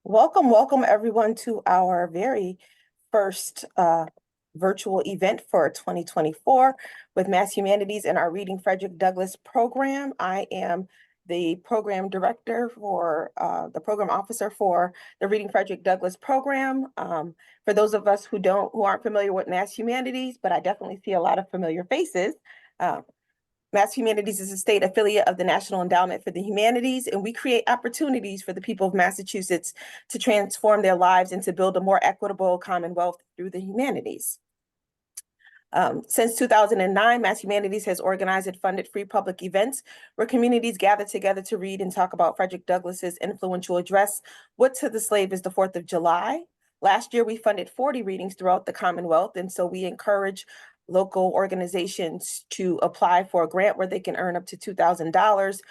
Welcome everyone to our very first virtual event for 2024 with Mass Humanities and our Reading Frederick Douglass program. I am the program director for the program officer for the Reading Frederick Douglass program. For those of us who aren't familiar with Mass Humanities, but I definitely see a lot of familiar faces. Mass Humanities is a state affiliate of the National Endowment for the Humanities, and we create opportunities for the people of Massachusetts to transform their lives and to build a more equitable Commonwealth through the humanities. Since 2009, Mass Humanities has organized and funded free public events where communities gather together to read and talk about Frederick Douglass's influential address, "What to the Slave is the 4th of July." Last year, we funded 40 readings throughout the Commonwealth, and so we encourage local organizations to apply for a grant where they can earn up to $2,000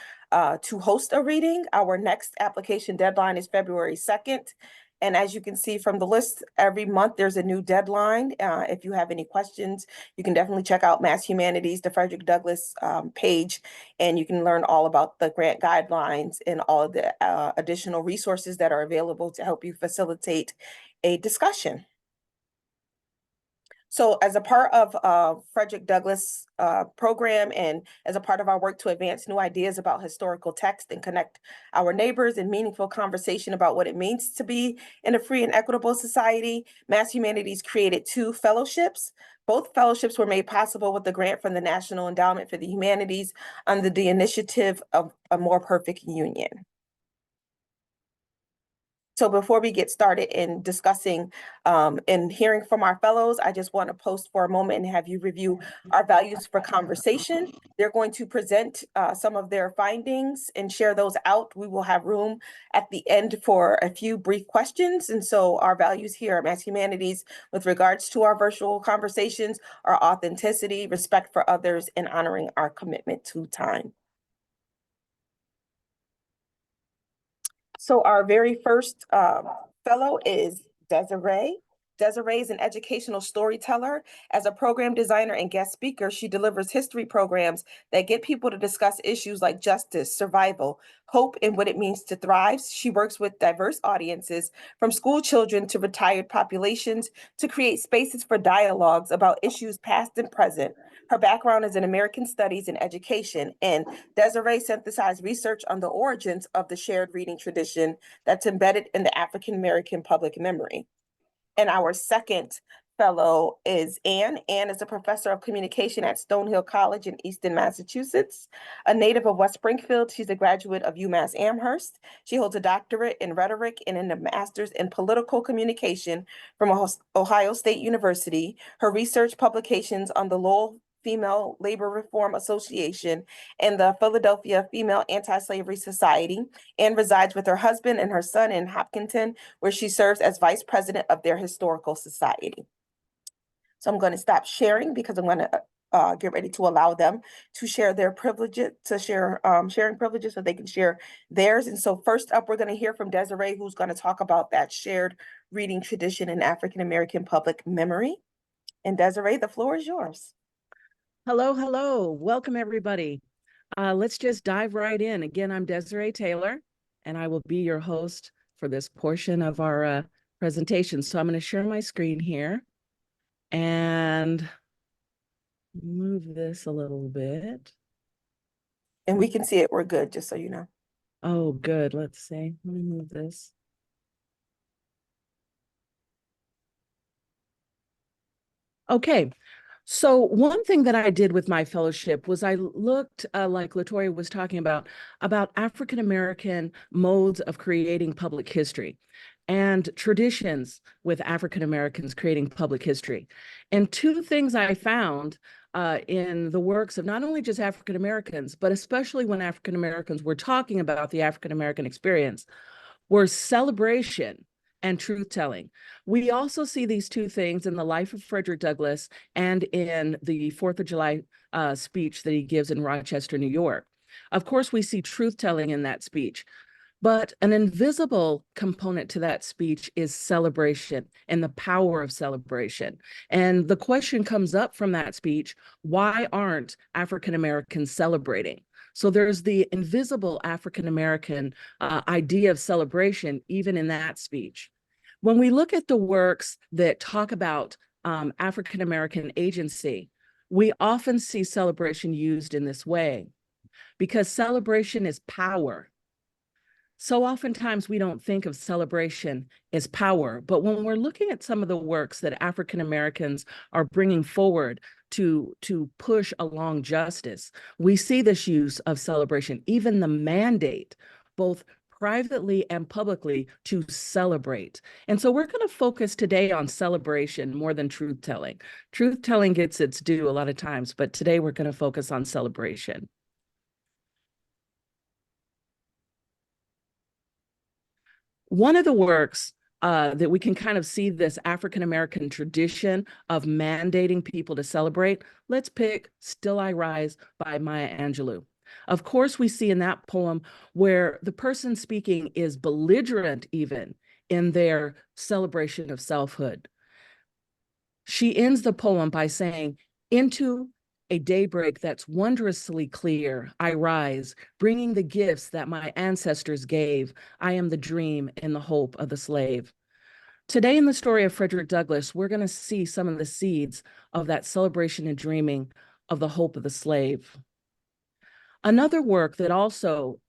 to host a reading. Our next application deadline is February 2nd. And as you can see from the list, every month there's a new deadline. If you have any questions, you can definitely check out Mass Humanities, the Frederick Douglass page, and you can learn all about the grant guidelines and all of the additional resources that are available to help you facilitate a discussion. So as a part of Frederick Douglass program and as a part of our work to advance new ideas about historical text and connect our neighbors in meaningful conversation about what it means to be in a free and equitable society, Mass Humanities created 2 fellowships. Both fellowships were made possible with the grant from the National Endowment for the Humanities under the initiative of A More Perfect Union. So before we get started in discussing and hearing from our fellows, I just want to pause for a moment and have you review our values for conversation. They're going to present some of their findings and share those out. We will have room at the end for a few brief questions. And so our values here at Mass Humanities with regards to our virtual conversations are authenticity, respect for others, and honoring our commitment to time. So our very first fellow is Desiree. Desiree is an educational storyteller. As a program designer and guest speaker, she delivers history programs that get people to discuss issues like justice, survival, hope, and what it means to thrive. She works with diverse audiences, from school children to retired populations, to create spaces for dialogues about issues past and present. Her background is in American studies and education, and Desiree synthesized research on the origins of the shared reading tradition that's embedded in the African American public memory. And our second fellow is Anne. Anne is a professor of communication at Stonehill College in Easton, Massachusetts. A native of West Springfield, she's a graduate of UMass Amherst. She holds a doctorate in rhetoric and a master's in political communication from Ohio State University. Her research publications on the Lowell Female Labor Reform Association and the Philadelphia Female Anti-Slavery Society, and resides with her husband and her son in Hopkinton, where she serves as vice president of their historical society. So I'm going to stop sharing because I'm going to get ready to allow them to share their privileges, to share sharing privileges so they can share theirs. And so first up, we're going to hear from Desiree, who's going to talk about that shared reading tradition in African American public memory. And Desiree, the floor is yours. Hello. Welcome, everybody. Let's just dive right in. Again, I'm Desiree Taylor, and I will be your host for this portion of our presentation. So I'm going to share my screen here and move this a little bit. And we can see it. We're good, just so you know. Oh, good. Let's see. Let me move this. Okay. So one thing that I did with my fellowship was I looked, like LaToya was talking about African-American modes of creating public history and traditions with African-Americans creating public history. And 2 things I found in the works of not only just African-Americans, but especially when African-Americans were talking about the African-American experience, were celebration and truth-telling. We also see these 2 things in the life of Frederick Douglass and in the 4th of July speech that he gives in Rochester, New York. Of course, we see truth-telling in that speech, but an invisible component to that speech is celebration and the power of celebration. And the question comes up from that speech, why aren't African Americans celebrating? So there's the invisible African-American idea of celebration, even in that speech. When we look at the works that talk about African-American agency, we often see celebration used in this way because celebration is power. So oftentimes we don't think of celebration as power, but when we're looking at some of the works that African Americans are bringing forward to push along justice, we see this use of celebration, even the mandate, both privately and publicly, to celebrate. And so we're going to focus today on celebration more than truth telling. Truth telling gets its due a lot of times, but today we're going to focus on celebration. One of the works that we can kind of see this African-American tradition of mandating people to celebrate, let's pick Still I Rise by Maya Angelou. Of course, we see in that poem where the person speaking is belligerent even in their celebration of selfhood. She ends the poem by saying, "Into a daybreak that's wondrously clear, I rise, bringing the gifts that my ancestors gave. I am the dream and the hope of the slave." Today, in the story of Frederick Douglass, we're going to see some of the seeds of that celebration and dreaming of the hope of the slave. Another work that also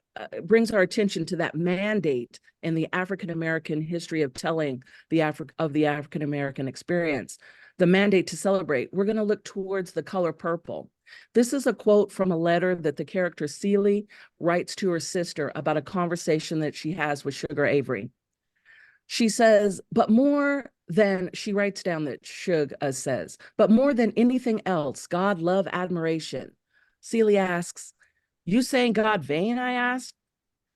brings our attention to that mandate in the African-American history of telling the African-American experience, the mandate to celebrate, we're going to look towards The Color Purple. This is a quote from a letter that the character Celie writes to her sister about a conversation that she has with Sugar Avery. She says, but more than, she writes down that Shug says, but more than anything else, God, love, admiration. Celie asks, "You saying God vain?" I asked.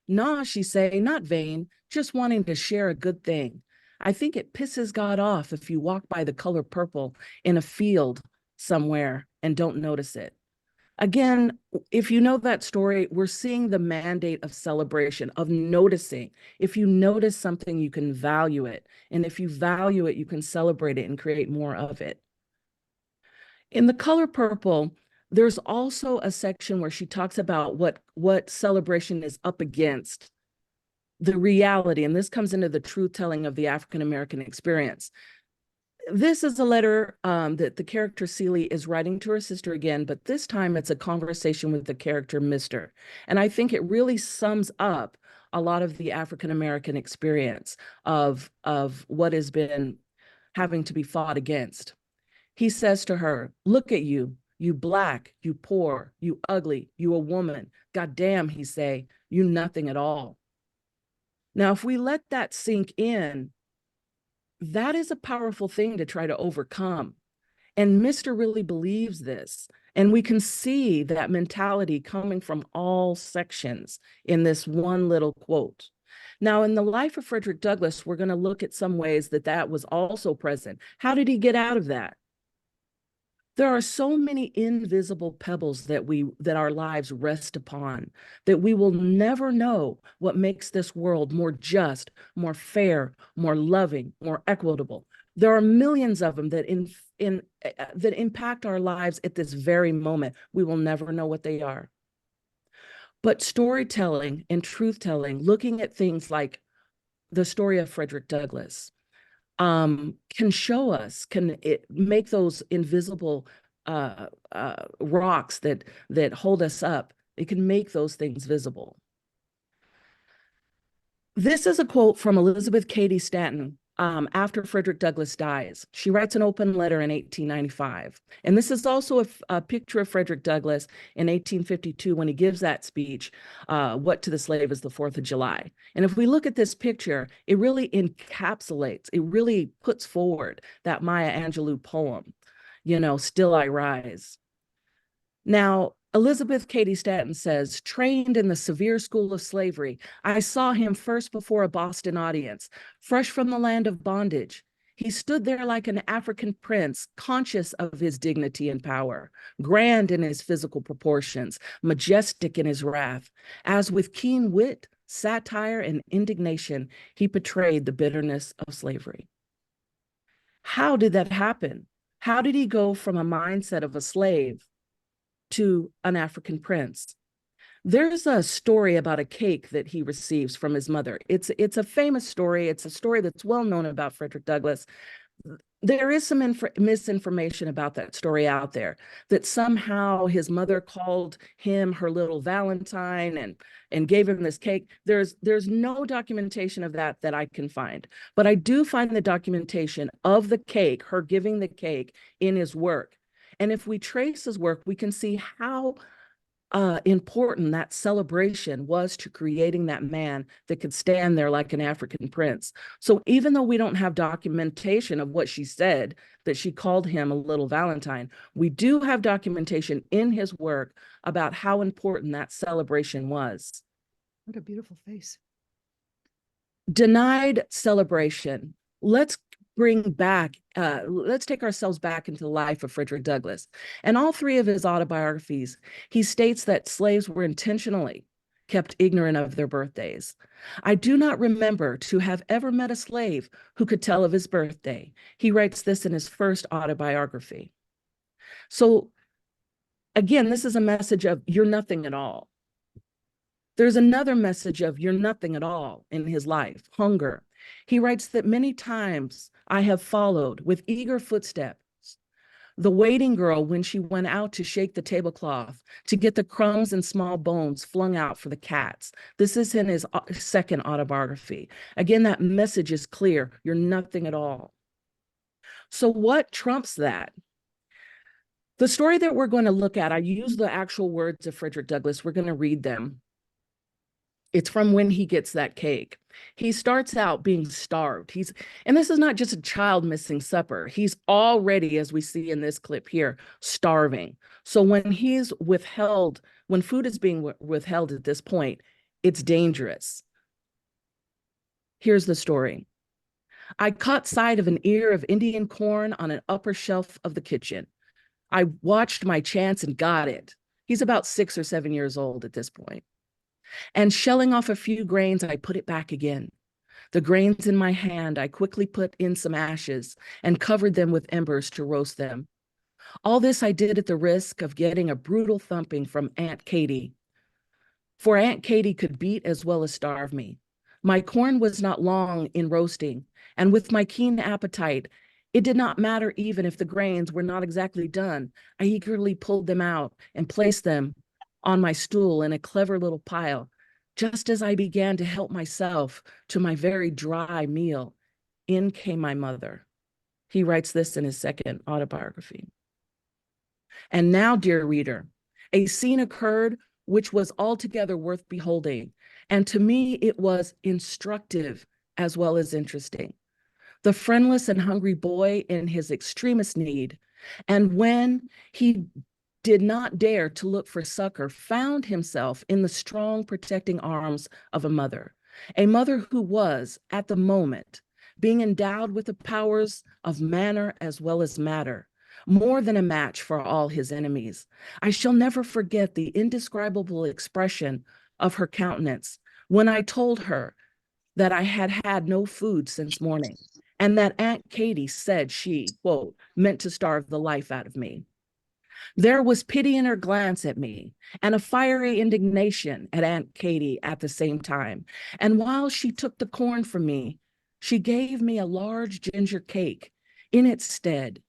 "Nah," she say, "not vain, just wanting to share a good thing. I think it pisses God off if you walk by the color purple in a field somewhere and don't notice it." Again, if you know that story, we're seeing the mandate of celebration, of noticing. If you notice something, you can value it. And if you value it, you can celebrate it and create more of it. In The Color Purple, there's also a section where she talks about what celebration is up against, the reality, and this comes into the truth telling of the African-American experience. This is a letter that the character Celie is writing to her sister again, but this time it's a conversation with the character Mr. And I think it really sums up a lot of the African-American experience of what has been having to be fought against. He says to her, "Look at you, you black, you poor, you ugly, you a woman. God damn," he say, "you nothing at all." Now, if we let that sink in, that is a powerful thing to try to overcome. And Mr. really believes this. And we can see that mentality coming from all sections in this one little quote. Now, in the life of Frederick Douglass, we're going to look at some ways that that was also present. How did he get out of that? There are so many invisible pebbles that our lives rest upon that we will never know what makes this world more just, more fair, more loving, more equitable. There are millions of them that that impact our lives at this very moment. We will never know what they are. But storytelling and truth telling, looking at things like the story of Frederick Douglass, can show us, can it make those invisible rocks that hold us up, it can make those things visible. This is a quote from Elizabeth Cady Stanton after Frederick Douglass dies. She writes an open letter in 1895. And this is also a picture of Frederick Douglass in 1852 when he gives that speech, What to the Slave is the 4th of July. And if we look at this picture, it really encapsulates, it really puts forward that Maya Angelou poem, Still I Rise. Now, Elizabeth Cady Stanton says, trained in the severe school of slavery, I saw him first before a Boston audience, fresh from the land of bondage. He stood there like an African prince, conscious of his dignity and power, grand in his physical proportions, majestic in his wrath, as with keen wit, satire, and indignation, he portrayed the bitterness of slavery. How did that happen? How did he go from a mindset of a slave to an African prince? There's a story about a cake that he receives from his mother. It's a famous story. It's a story that's well known about Frederick Douglass. There is some misinformation about that story out there, that somehow his mother called him her little Valentine and gave him this cake. There's no documentation of that I can find, but I do find the documentation of the cake, her giving the cake, in his work. And if we trace his work, we can see how important that celebration was to creating that man that could stand there like an African prince. So even though we don't have documentation of what she said, that she called him a little Valentine, we do have documentation in his work about how important that celebration was. What a beautiful face. Denied celebration. Let's take ourselves back into the life of Frederick Douglass. And all three of his autobiographies, he states that slaves were intentionally kept ignorant of their birthdays. I do not remember to have ever met a slave who could tell of his birthday. He writes this in his first autobiography. So again, this is a message of you're nothing at all. There's another message of you're nothing at all in his life, hunger. He writes that many times I have followed with eager footsteps the waiting girl when she went out to shake the tablecloth, to get the crumbs and small bones flung out for the cats. This is in his second autobiography. Again, that message is clear. You're nothing at all. So what trumps that? The story that we're going to look at, I use the actual words of Frederick Douglass. We're going to read them. It's from when he gets that cake. He starts out being starved. And this is not just a child missing supper. He's already, as we see in this clip here, starving. So when he's withheld, when food is being withheld at this point, it's dangerous. Here's the story. I caught sight of an ear of Indian corn on an upper shelf of the kitchen. I watched my chance and got it. He's about 6 or 7 years old at this point. And shelling off a few grains, I put it back again. The grains in my hand, I quickly put in some ashes and covered them with embers to roast them. All this I did at the risk of getting a brutal thumping from Aunt Katie. For Aunt Katie could beat as well as starve me. My corn was not long in roasting, and with my keen appetite, it did not matter even if the grains were not exactly done. I eagerly pulled them out and placed them on my stool in a clever little pile. Just as I began to help myself to my very dry meal, in came my mother. He writes this in his second autobiography. And now, dear reader, a scene occurred which was altogether worth beholding, and to me it was instructive as well as interesting. The friendless and hungry boy in his extremest need, and when he did not dare to look for succor, found himself in the strong protecting arms of a mother who was, at the moment, being endowed with the powers of manner as well as matter, more than a match for all his enemies. I shall never forget the indescribable expression of her countenance when I told her that I had had no food since morning, and that Aunt Katie said she, quote, meant to starve the life out of me. There was pity in her glance at me and a fiery indignation at Aunt Katie at the same time. And while she took the corn from me, she gave me a large ginger cake in its stead.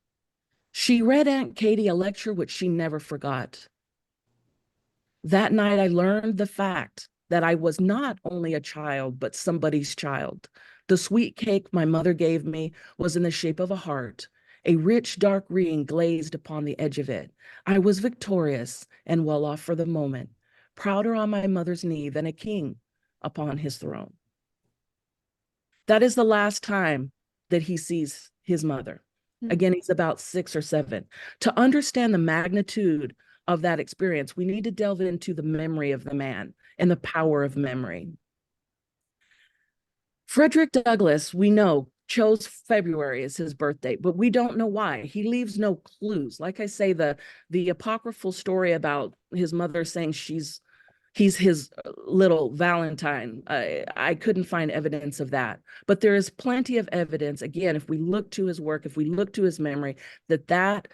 She read Aunt Katie a lecture which she never forgot. That night I learned the fact that I was not only a child, but somebody's child. The sweet cake my mother gave me was in the shape of a heart, a rich dark green glazed upon the edge of it. I was victorious and well off for the moment, prouder on my mother's knee than a king upon his throne. That is the last time that he sees his mother. Again, he's about 6 or 7. To understand the magnitude of that experience, we need to delve into the memory of the man and the power of memory. Frederick Douglass, we know, chose February as his birthday, but we don't know why. He leaves no clues. Like I say, the apocryphal story about his mother saying he's his little Valentine, I couldn't find evidence of that. But there is plenty of evidence, again, if we look to his work, if we look to his memory, that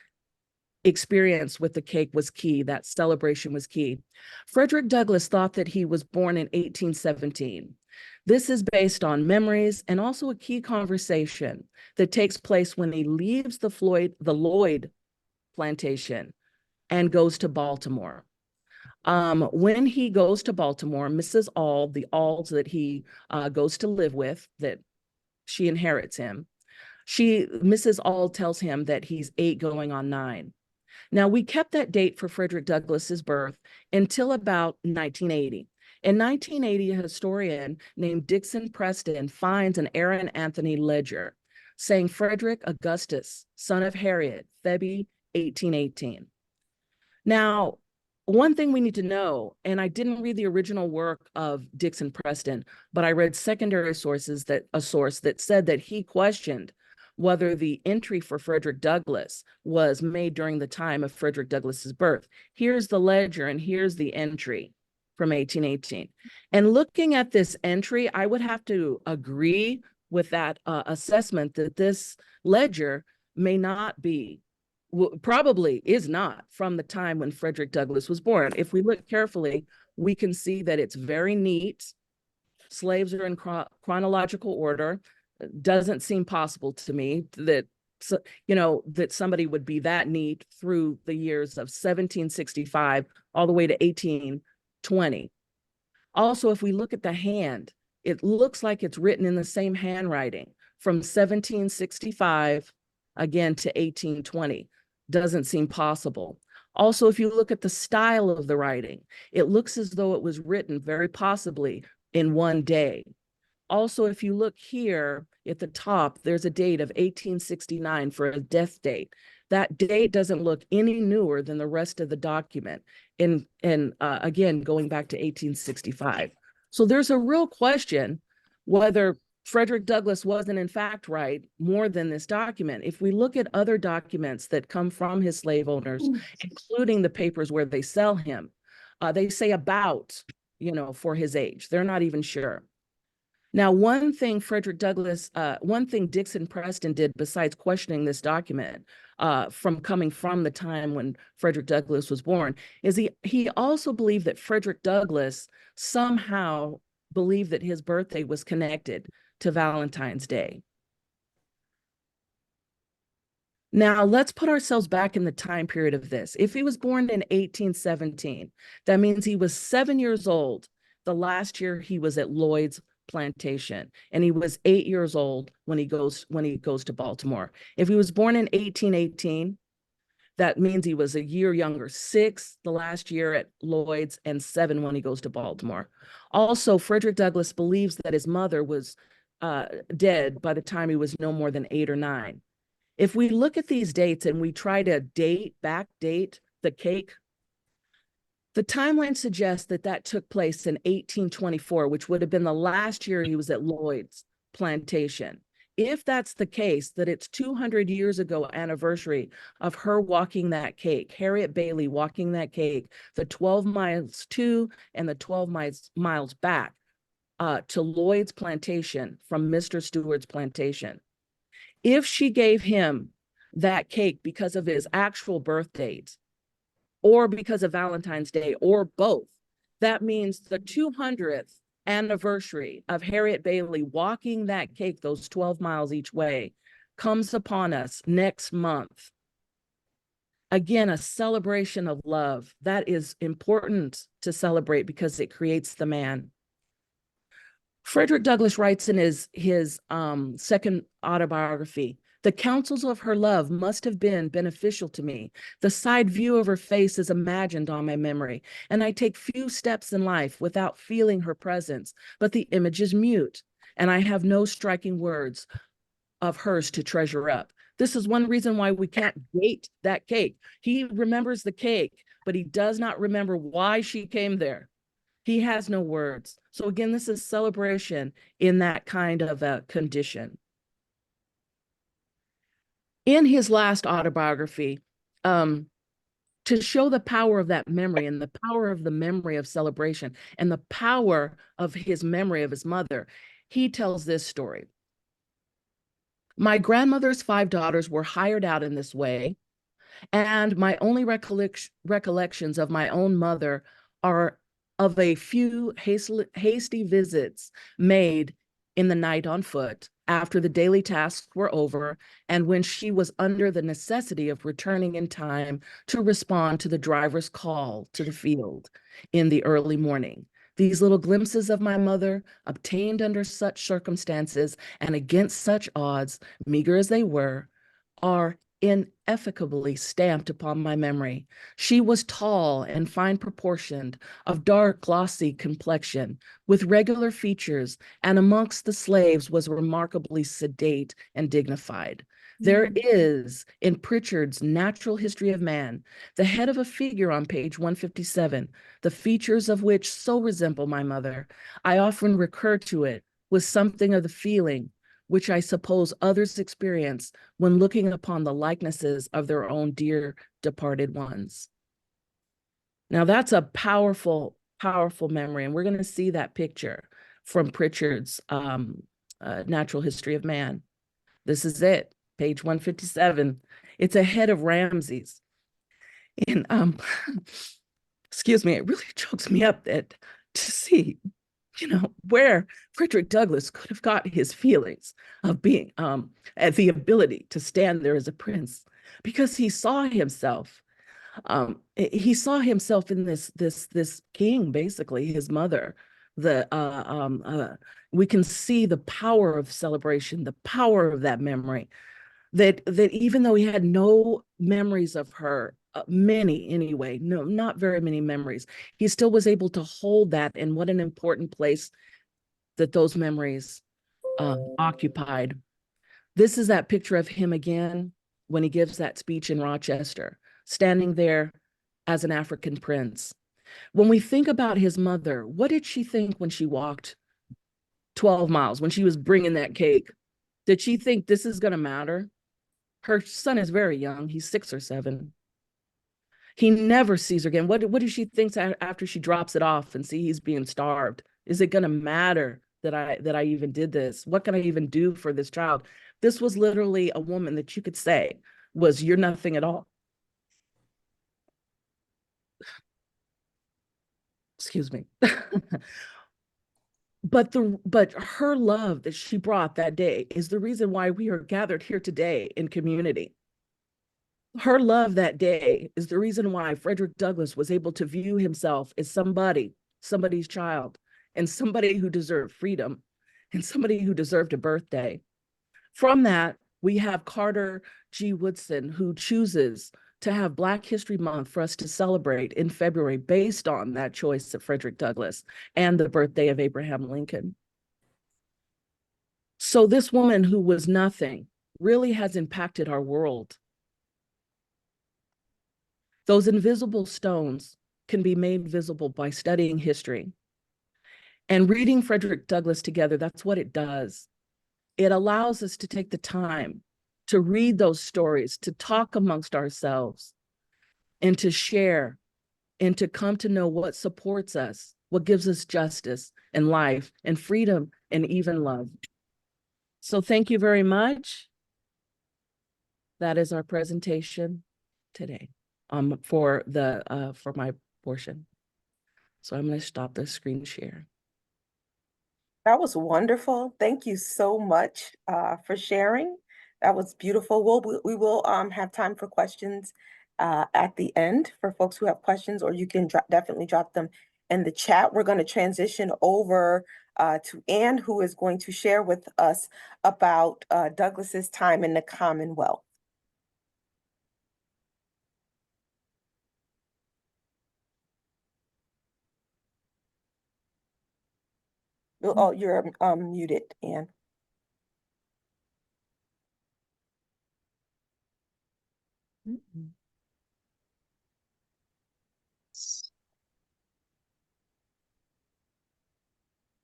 experience with the cake was key. That celebration was key. Frederick Douglass thought that he was born in 1817. This is based on memories and also a key conversation that takes place when he leaves the Lloyd plantation and goes to Baltimore. When he goes to Baltimore, Mrs. Auld, the Aulds that he goes to live with, that she inherits him, Mrs. Auld tells him that he's 8 going on 9. Now, we kept that date for Frederick Douglass's birth until about 1980. In 1980, a historian named Dixon Preston finds an Aaron Anthony ledger saying Frederick Augustus, son of Harriet, February 1818. Now, one thing we need to know, and I didn't read the original work of Dixon Preston, but I read secondary sources a source that said that he questioned whether the entry for Frederick Douglass was made during the time of Frederick Douglass's birth. Here's the ledger and here's the entry from 1818. And looking at this entry, I would have to agree with that assessment that this ledger may not be, probably is not from the time when Frederick Douglass was born. If we look carefully, we can see that it's very neat. Slaves are in chronological order. Doesn't seem possible to me that, that somebody would be that neat through the years of 1765 all the way to 1820. Also, if we look at the hand, it looks like it's written in the same handwriting from 1765 again to 1820. Doesn't seem possible. Also, if you look at the style of the writing, it looks as though it was written very possibly in one day. Also, if you look here at the top, there's a date of 1869 for a death date. That date doesn't look any newer than the rest of the document. And again, going back to 1865. So there's a real question whether Frederick Douglass wasn't in fact right more than this document. If we look at other documents that come from his slave owners, including the papers where they sell him, they say about, for his age. They're not even sure. Now, one thing Dixon Preston did besides questioning this document from coming from the time when Frederick Douglass was born is he also believed that Frederick Douglass somehow believed that his birthday was connected to Valentine's Day. Now, let's put ourselves back in the time period of this. If he was born in 1817, that means he was 7 years old the last year he was at Lloyd's plantation, and he was 8 years old when he goes to Baltimore. If he was born in 1818, that means he was a year younger, 6 the last year at Lloyd's and 7 when he goes to Baltimore. Also, Frederick Douglass believes that his mother was dead by the time he was no more than 8 or 9. If we look at these dates and we try to backdate the cake, the timeline suggests that took place in 1824, which would have been the last year he was at Lloyd's plantation. If that's the case, that it's 200 years ago anniversary of her walking that cake, Harriet Bailey walking that cake, the 12 miles to and the 12 miles back to Lloyd's plantation from Mr. Stewart's plantation. If she gave him that cake because of his actual birth date, or because of Valentine's Day, or both, that means the 200th anniversary of Harriet Bailey walking that cake, those 12 miles each way, comes upon us next month. Again, a celebration of love. That is important to celebrate because it creates the man. Frederick Douglass writes in his second autobiography, "The counsels of her love must have been beneficial to me. The side view of her face is imagined on my memory, and I take few steps in life without feeling her presence, but the image is mute, and I have no striking words of hers to treasure up." This is one reason why we can't date that cake. He remembers the cake, but he does not remember why she came there. He has no words. So again, this is celebration in that kind of a condition. In his last autobiography, to show the power of that memory and the power of the memory of celebration and the power of his memory of his mother, he tells this story. "My grandmother's 5 daughters were hired out in this way. And my only recollections of my own mother are of a few hasty visits made in the night on foot after the daily tasks were over, and when she was under the necessity of returning in time to respond to the driver's call to the field in the early morning. These little glimpses of my mother, obtained under such circumstances and against such odds, meager as they were, are ineffaceably stamped upon my memory. She was tall and fine proportioned, of dark, glossy complexion, with regular features, and amongst the slaves was remarkably sedate and dignified. There is, in Pritchard's Natural History of Man, the head of a figure on page 157, the features of which so resemble my mother. I often recur to it with something of the feeling which I suppose others experience when looking upon the likenesses of their own dear departed ones. Now that's a powerful, powerful memory, and we're going to see that picture from Pritchard's Natural History of Man. This is it, page 157. It's a head of Ramses. And excuse me, it really chokes me up that to see, where Frederick Douglass could have got his feelings of being at the ability to stand there as a prince, because he saw himself in this king, basically his mother. We can see the power of celebration, the power of that memory, that even though he had no memories of her, many anyway, no, not very many memories, he still was able to hold that. And what an important place that those memories occupied. This is that picture of him again when he gives that speech in Rochester, standing there as an African prince. When we think about his mother, what did she think when she walked 12 miles, when she was bringing that cake? Did she think this is going to matter? Her son is very young. He's 6 or 7. He never sees her again. What does she think after she drops it off and see he's being starved? Is it going to matter that I even did this? What can I even do for this child? This was literally a woman that you could say was, you're nothing at all. Excuse me. But her love that she brought that day is the reason why we are gathered here today in community. Her love that day is the reason why Frederick Douglass was able to view himself as somebody's child, and somebody who deserved freedom, and somebody who deserved a birthday. From that, we have Carter G. Woodson, who chooses to have Black History Month for us to celebrate in February based on that choice of Frederick Douglass and the birthday of Abraham Lincoln. So this woman who was nothing really has impacted our world. Those invisible stones can be made visible by studying history. And reading Frederick Douglass together, that's what it does. It allows us to take the time to read those stories, to talk amongst ourselves, and to share, and to come to know what supports us, what gives us justice and life and freedom and even love. So thank you very much. That is our presentation today for my portion. So I'm going to stop the screen share. That was wonderful. Thank you so much for sharing. That was beautiful. We will have time for questions at the end for folks who have questions, or you can definitely drop them in the chat. We're going to transition over to Anne, who is going to share with us about Douglass's time in the Commonwealth. Oh, you're muted, Anne.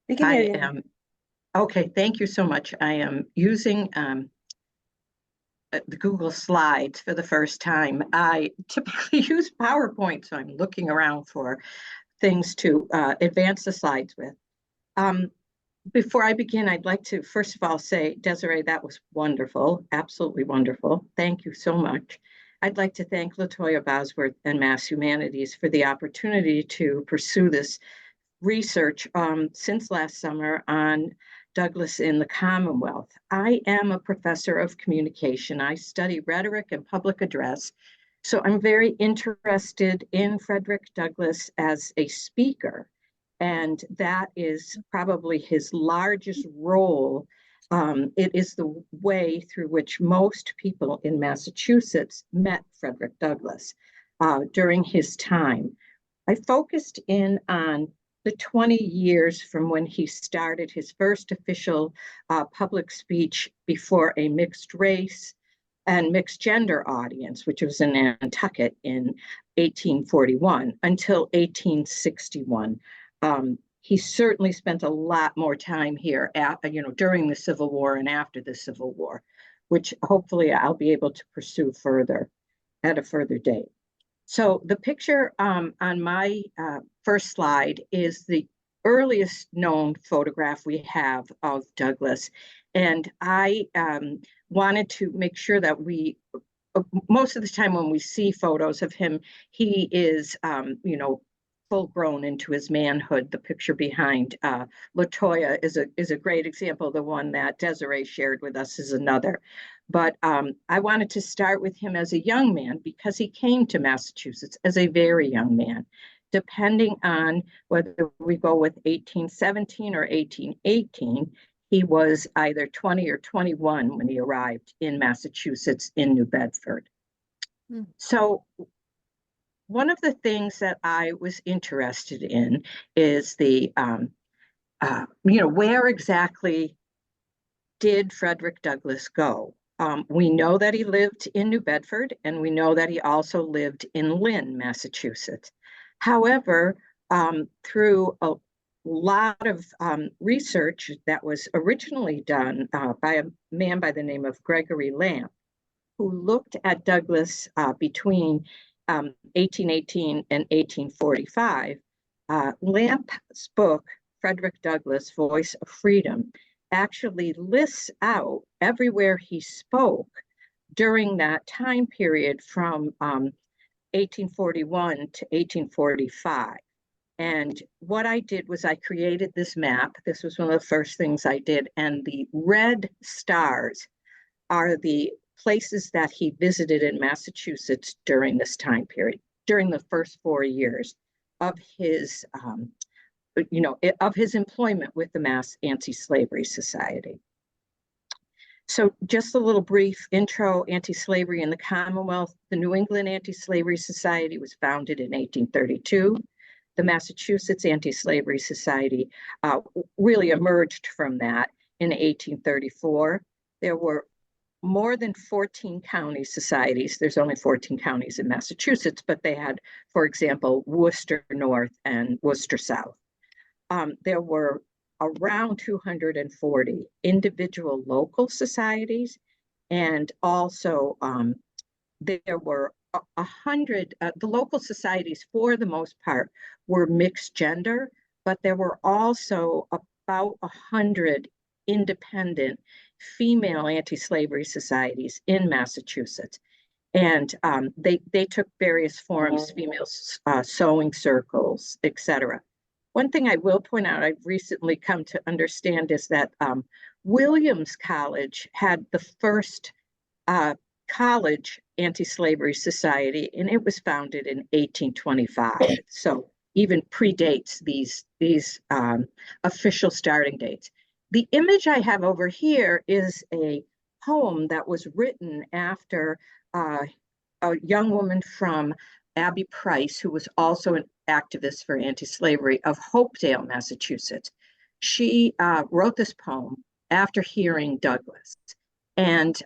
We can hear you. Okay, thank you so much. I am using the Google Slides for the first time. I typically use PowerPoint, so I'm looking around for things to advance the slides with. Before I begin, I'd like to first of all say, Desiree, that was wonderful, absolutely wonderful. Thank you so much. I'd like to thank LaToya Bosworth and Mass Humanities for the opportunity to pursue this research since last summer on Douglass in the Commonwealth. I am a professor of communication. I study rhetoric and public address. So I'm very interested in Frederick Douglass as a speaker. And that is probably his largest role. It is the way through which most people in Massachusetts met Frederick Douglass during his time. I focused in on the 20 years from when he started his first official public speech before a mixed race and mixed gender audience, which was in Nantucket in 1841 until 1861. He certainly spent a lot more time here, during the Civil War and after the Civil War, which hopefully I'll be able to pursue further at a further date. So the picture on my first slide is the earliest known photograph we have of Douglass. And I wanted to make sure that most of the time when we see photos of him, he is, full grown into his manhood. The picture behind LaToya is a great example. The one that Desiree shared with us is another. But I wanted to start with him as a young man because he came to Massachusetts as a very young man. Depending on whether we go with 1817 or 1818, he was either 20 or 21 when he arrived in Massachusetts in New Bedford. So one of the things that I was interested in is the, where exactly did Frederick Douglass go? We know that he lived in New Bedford, and we know that he also lived in Lynn, Massachusetts. However, through a lot of research that was originally done by a man by the name of Gregory Lamp, who looked at Douglass between 1818 and 1845, Lamp's book, Frederick Douglass, Voice of Freedom, actually lists out everywhere he spoke during that time period from 1841 to 1845. And what I did was I created this map. This was one of the first things I did. And the red stars are the places that he visited in Massachusetts during this time period, during the first 4 years of his of his employment with the Mass Anti-Slavery Society. So just a little brief intro, anti-slavery in the Commonwealth. The New England Anti-Slavery Society was founded in 1832. The Massachusetts Anti-Slavery Society really emerged from that in 1834. There were more than 14 county societies. There's only 14 counties in Massachusetts, but they had, for example, Worcester North and Worcester South. There were around 240 individual local societies, and also there were 100, the local societies for the most part were mixed gender, but there were also about 100 independent female anti-slavery societies in Massachusetts. And they took various forms, female sewing circles, etc. One thing I will point out, I've recently come to understand is that Williams College had the first college anti-slavery society, and it was founded in 1825. So even predates these official starting dates. The image I have over here is a poem that was written after a young woman from Abbey Price, who was also an activist for anti-slavery of Hopedale, Massachusetts. She wrote this poem after hearing Douglass, and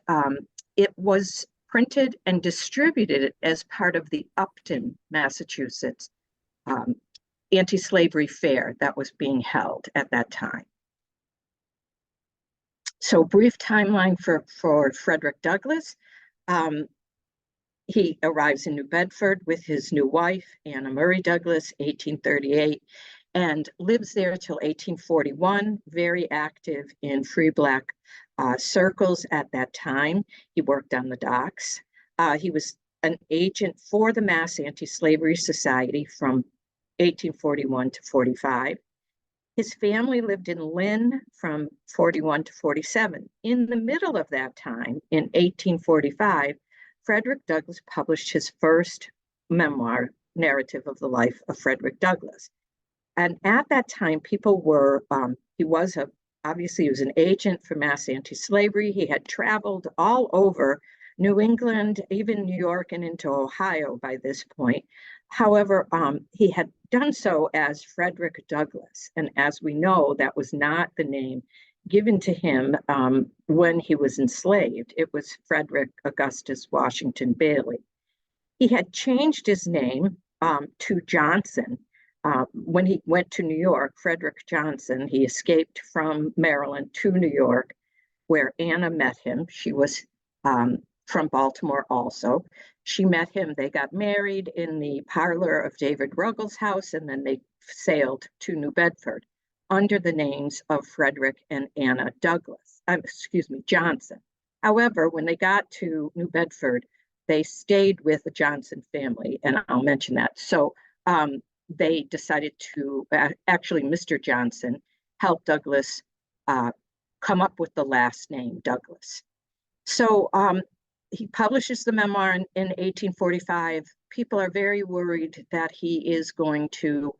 it was printed and distributed as part of the Upton, Massachusetts anti-slavery fair that was being held at that time. So brief timeline for Frederick Douglass. He arrives in New Bedford with his new wife, Anna Murray Douglass, 1838, and lives there till 1841, very active in free Black circles at that time. He worked on the docks. He was an agent for the Mass Anti-Slavery Society from 1841 to 45. His family lived in Lynn from 41 to 47. In the middle of that time, in 1845, Frederick Douglass published his first memoir, narrative of the life of Frederick Douglass. And at that time, people were, obviously he was an agent for mass anti-slavery. He had traveled all over New England, even New York, and into Ohio by this point. However, he had done so as Frederick Douglass. And as we know, that was not the name given to him when he was enslaved. It was Frederick Augustus Washington Bailey. He had changed his name to Johnson. When he went to New York, Frederick Johnson, he escaped from Maryland to New York, where Anna met him. She was from Baltimore also. She met him. They got married in the parlor of David Ruggles' house, and then they sailed to New Bedford under the names of Frederick and Anna Johnson. However, when they got to New Bedford, they stayed with the Johnson family, and I'll mention that. So they decided to, actually, Mr. Johnson helped Douglass come up with the last name Douglass. So he publishes the memoir in 1845. People are very worried that he's going to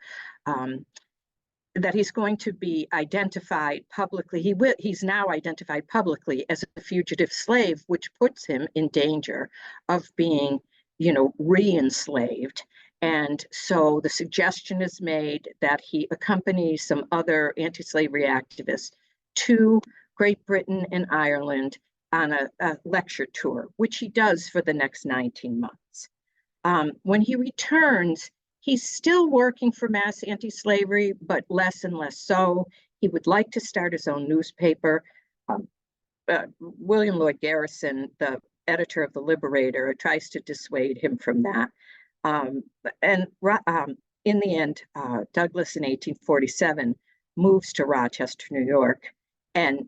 be identified publicly. He's now identified publicly as a fugitive slave, which puts him in danger of being, re-enslaved. And so the suggestion is made that he accompany some other anti-slavery activists to Great Britain and Ireland on a lecture tour, which he does for the next 19 months. When he returns, he's still working for mass anti-slavery, but less and less so. He would like to start his own newspaper. William Lloyd Garrison, the editor of The Liberator, tries to dissuade him from that. In the end, Douglass in 1847 moves to Rochester, New York, and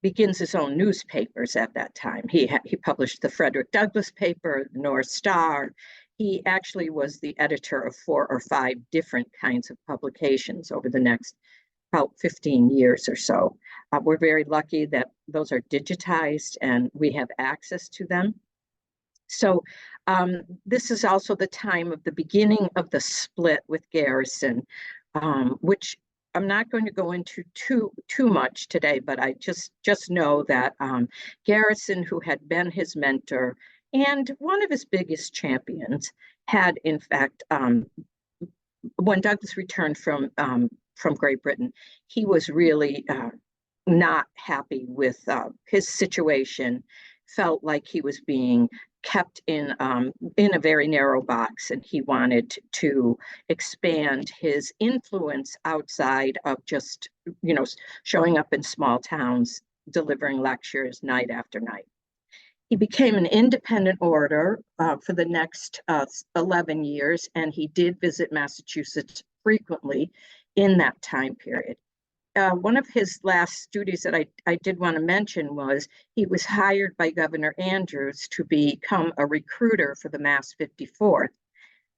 begins his own newspapers at that time. He published the Frederick Douglass paper, the North Star. He actually was the editor of 4 or 5 different kinds of publications over the next about 15 years or so. We're very lucky that those are digitized and we have access to them. So this is also the time of the beginning of the split with Garrison, which I'm not going to go into too much today, but I just know that Garrison, who had been his mentor and one of his biggest champions, had in fact, when Douglass returned from Great Britain, he was really not happy with his situation, felt like he was being kept in a very narrow box, and he wanted to expand his influence outside of just, showing up in small towns, delivering lectures night after night. He became an independent orator for the next 11 years, and he did visit Massachusetts frequently in that time period. One of his last duties that I did want to mention was he was hired by Governor Andrews to become a recruiter for the Mass 54th,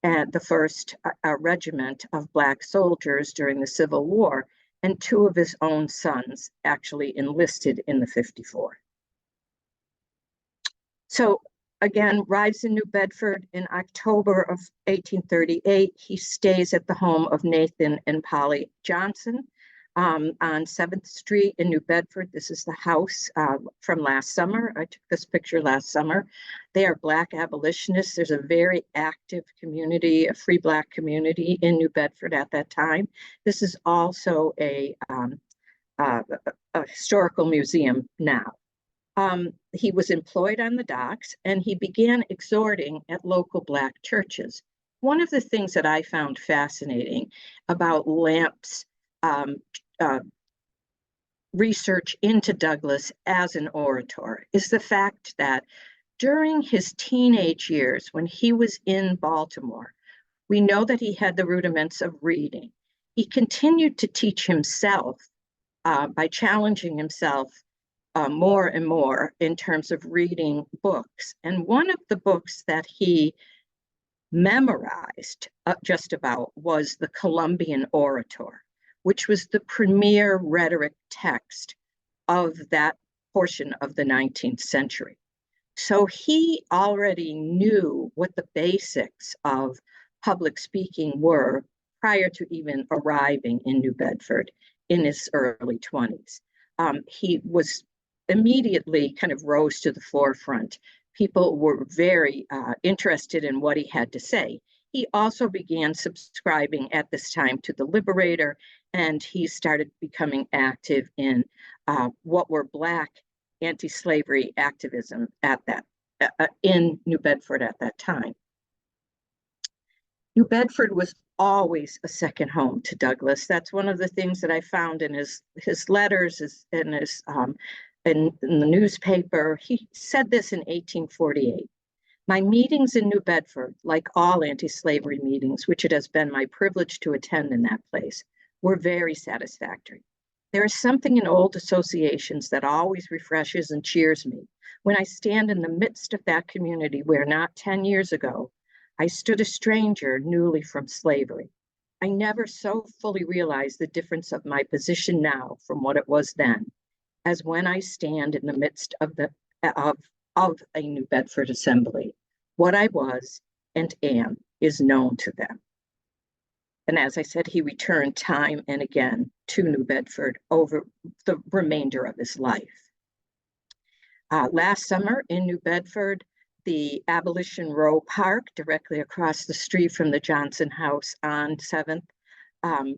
and the first regiment of Black soldiers during the Civil War, and 2 of his own sons actually enlisted in the 54th. So again, arrives in New Bedford in October of 1838. He stays at the home of Nathan and Polly Johnson on 7th Street in New Bedford. This is the house from last summer. I took this picture last summer. They are Black abolitionists. There's a very active community, a free Black community in New Bedford at that time. This is also a historical museum now. He was employed on the docks, and he began exhorting at local Black churches. One of the things that I found fascinating about Lamp's research into Douglass as an orator is the fact that during his teenage years, when he was in Baltimore, we know that he had the rudiments of reading. He continued to teach himself by challenging himself more and more in terms of reading books. And one of the books that he memorized just about was the Columbian Orator, which was the premier rhetoric text of that portion of the 19th century. So he already knew what the basics of public speaking were prior to even arriving in New Bedford in his early 20s. He was immediately kind of rose to the forefront. People were very interested in what he had to say. He also began subscribing at this time to the Liberator, and he started becoming active in what were Black anti-slavery activism at that in New Bedford at that time. New Bedford was always a second home to Douglass. That's one of the things that I found in his letters, in his in the newspaper. He said this in 1848. My meetings in New Bedford, like all anti-slavery meetings, which it has been my privilege to attend in that place, were very satisfactory. There is something in old associations that always refreshes and cheers me when I stand in the midst of that community where not 10 years ago, I stood a stranger newly from slavery. I never so fully realized the difference of my position now from what it was then, as when I stand in the midst of a New Bedford assembly. What I was and am is known to them. And as I said, he returned time and again to New Bedford over the remainder of his life. Last summer in New Bedford, the Abolition Row Park, directly across the street from the Johnson House on 7th,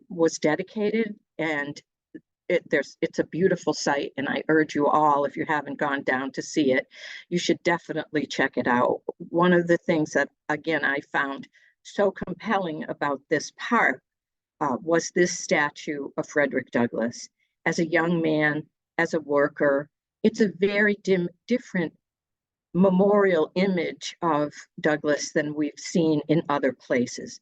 was dedicated, and it's a beautiful site, and I urge you all, if you haven't gone down to see it, you should definitely check it out. One of the things that, again, I found so compelling about this park was this statue of Frederick Douglass. As a young man, as a worker, it's a very different memorial image of Douglass than we've seen in other places.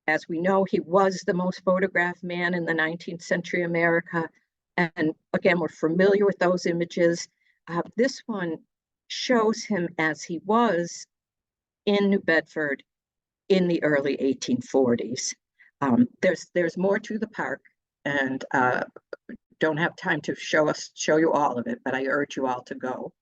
As we know, he was the most photographed man in the 19th century America. And again, we're familiar with those images. This one shows him as he was in New Bedford in the early 1840s. There's more to the park, and don't have time to show you all of it, but I urge you all to go.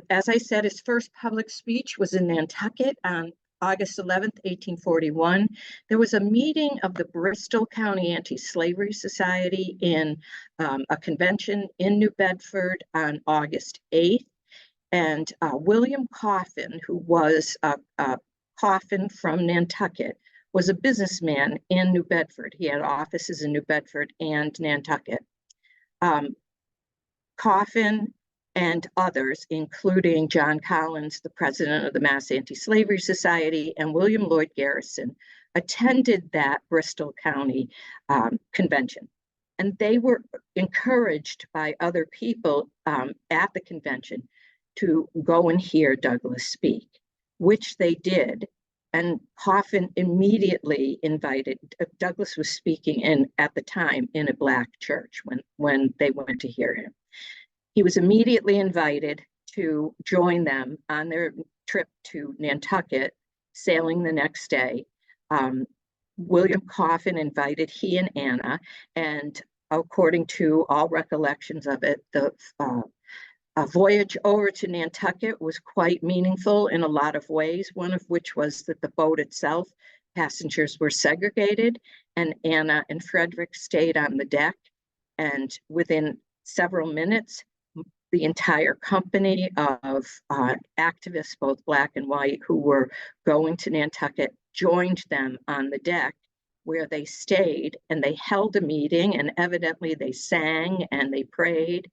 As I said, his first public speech was in Nantucket on August 11th, 1841. There was a meeting of the Bristol County Anti-Slavery Society in a convention in New Bedford on August 8th. And William Coffin, who was Coffin from Nantucket, was a businessman in New Bedford. He had offices in New Bedford and Nantucket. Coffin and others, including John Collins, the president of the Mass Anti-Slavery Society, and William Lloyd Garrison, attended that Bristol County convention. And they were encouraged by other people at the convention to go and hear Douglass speak, which they did. And Coffin immediately invited, Douglass was speaking at the time in a Black church when they went to hear him. He was immediately invited to join them on their trip to Nantucket, sailing the next day. William Coffin invited he and Anna, and according to all recollections of it, the voyage over to Nantucket was quite meaningful in a lot of ways, one of which was that the boat itself, passengers were segregated, and Anna and Frederick stayed on the deck, and within several minutes, the entire company of activists, both Black and white, who were going to Nantucket, joined them on the deck where they stayed, and they held a meeting, and evidently they sang and they prayed,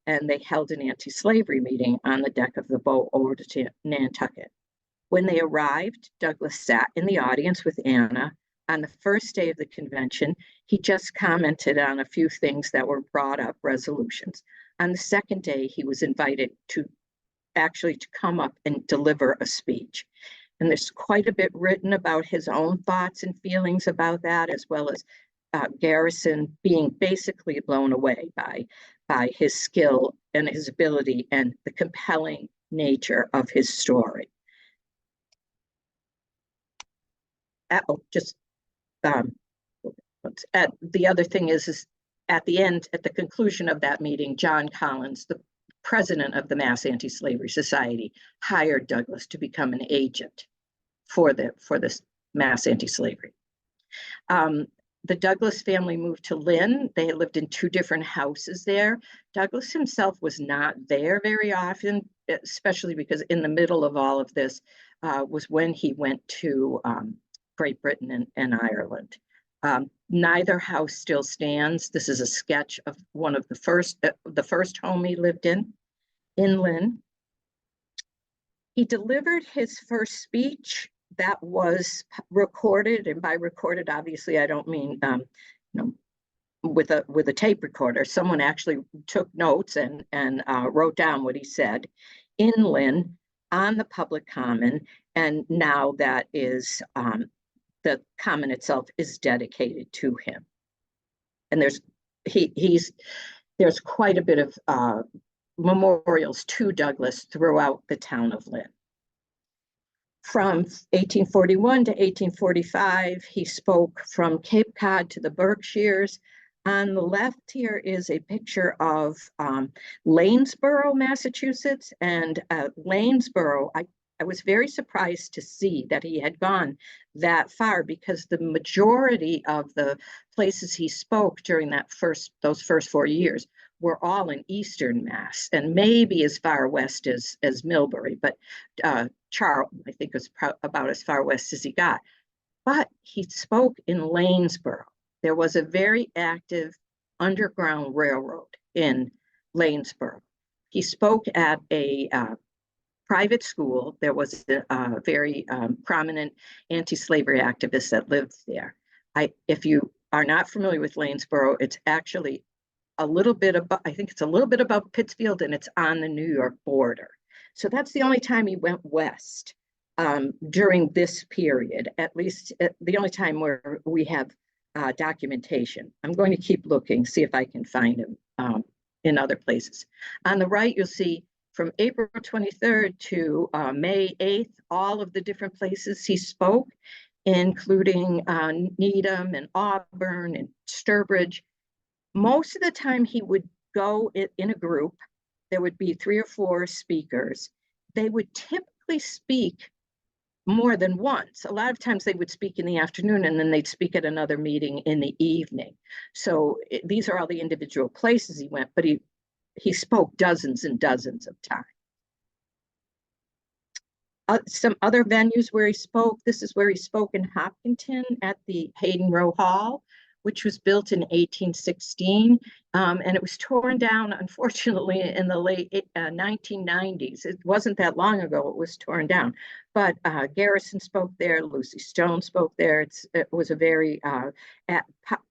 and they held an anti-slavery meeting on the deck of the boat over to Nantucket. When they arrived, Douglass sat in the audience with Anna. On the first day of the convention, he just commented on a few things that were brought up, resolutions. On the second day, he was invited to come up and deliver a speech. And there's quite a bit written about his own thoughts and feelings about that, as well as Garrison being basically blown away by by his skill and his ability and the compelling nature of his story. The other thing is at the end, at the conclusion of that meeting, John Collins, the president of the Mass Anti-Slavery Society, hired Douglas to become an agent for this Mass Anti-Slavery. The Douglas family moved to Lynn. They had lived in 2 different houses there. Douglas himself was not there very often, especially because in the middle of all of this was when he went to Great Britain and Ireland. Neither house still stands. This is a sketch of one of the first home he lived in Lynn. He delivered his first speech that was recorded, and by recorded, obviously, I don't mean with a tape recorder. Someone actually took notes and wrote down what he said in Lynn on the public common, and now that is the common itself is dedicated to him. And there's quite a bit of memorials to Douglas throughout the town of Lynn. From 1841 to 1845, he spoke from Cape Cod to the Berkshires. On the left here is a picture of Lanesboro, Massachusetts. And Lanesboro, I was very surprised to see that he had gone that far, because the majority of the places he spoke during those first 4 years were all in Eastern Mass, and maybe as far west as Millbury, but Charlton, I think, was about as far west as he got. But he spoke in Lanesboro. There was a very active underground railroad in Lanesboro. He spoke at a private school. There was a very prominent anti-slavery activist that lived there. If you are not familiar with Lanesboro, it's actually a little bit above, I think it's a little bit above Pittsfield, and it's on the New York border. So that's the only time he went west during this period, at least the only time where we have documentation. I'm going to keep looking, see if I can find him in other places. On the right, you'll see from April 23rd to May 8th, all of the different places he spoke, including Needham and Auburn and Sturbridge. Most of the time he would go in a group. There would be 3 or 4 speakers. They would typically speak more than once. A lot of times they would speak in the afternoon, and then they'd speak at another meeting in the evening. So these are all the individual places he went, but he spoke dozens and dozens of times. Some other venues where he spoke, this is where he spoke in Hopkinton at the Hayden Row Hall, which was built in 1816, and it was torn down, unfortunately, in the late 1990s. It wasn't that long ago it was torn down, but Garrison spoke there, Lucy Stone spoke there. It was a very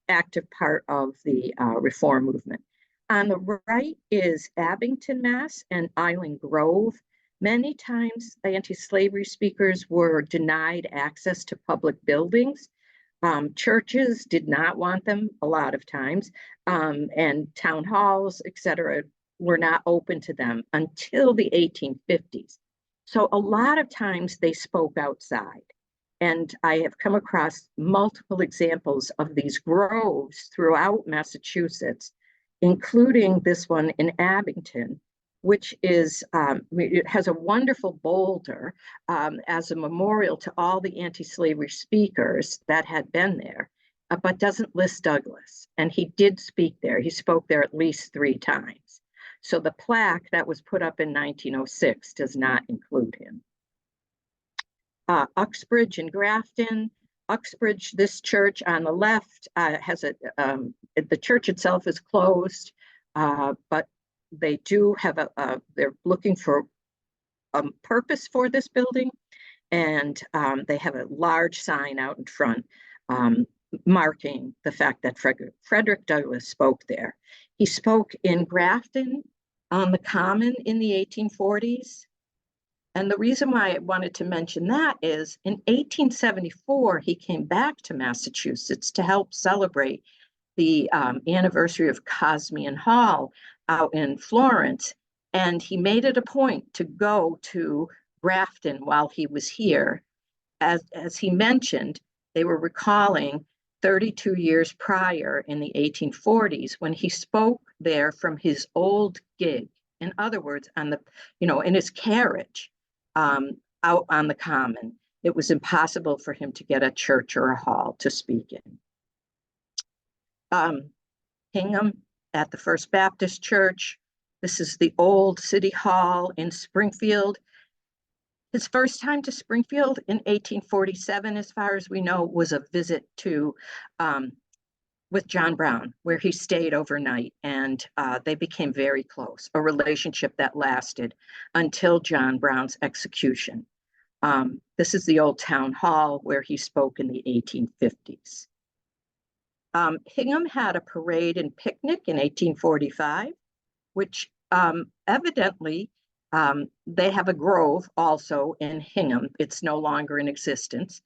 active part of the reform movement. On the right is Abington, Mass, and Island Grove. Many times anti-slavery speakers were denied access to public buildings. Churches did not want them a lot of times, and town halls, etc., were not open to them until the 1850s. So a lot of times they spoke outside. And I have come across multiple examples of these groves throughout Massachusetts, including this one in Abington, which is, it has a wonderful boulder as a memorial to all the anti-slavery speakers that had been there, but doesn't list Douglas. And he did speak there. He spoke there at least 3 times. So the plaque that was put up in 1906 does not include him. Uxbridge and Grafton. Uxbridge, this church on the left has the church itself is closed, but they do have they're looking for a purpose for this building, and they have a large sign out in front marking the fact that Frederick Douglass spoke there. He spoke in Grafton on the Common in the 1840s. And the reason why I wanted to mention that is in 1874, he came back to Massachusetts to help celebrate the anniversary of Cosmian Hall. out in Florence, and he made it a point to go to Grafton while he was here. As he mentioned, they were recalling 32 years prior in the 1840s when he spoke there from his old gig. In other words, on the, in his carriage out on the common. It was impossible for him to get a church or a hall to speak in. Hingham at the First Baptist Church. This is the old City Hall in Springfield. His first time to Springfield in 1847, as far as we know, was a visit to with John Brown, where he stayed overnight, and they became very close, a relationship that lasted until John Brown's execution. This is the old town hall where he spoke in the 1850s. Hingham had a parade and picnic in 1845, which evidently they have a grove also in Hingham. It's no longer in existence.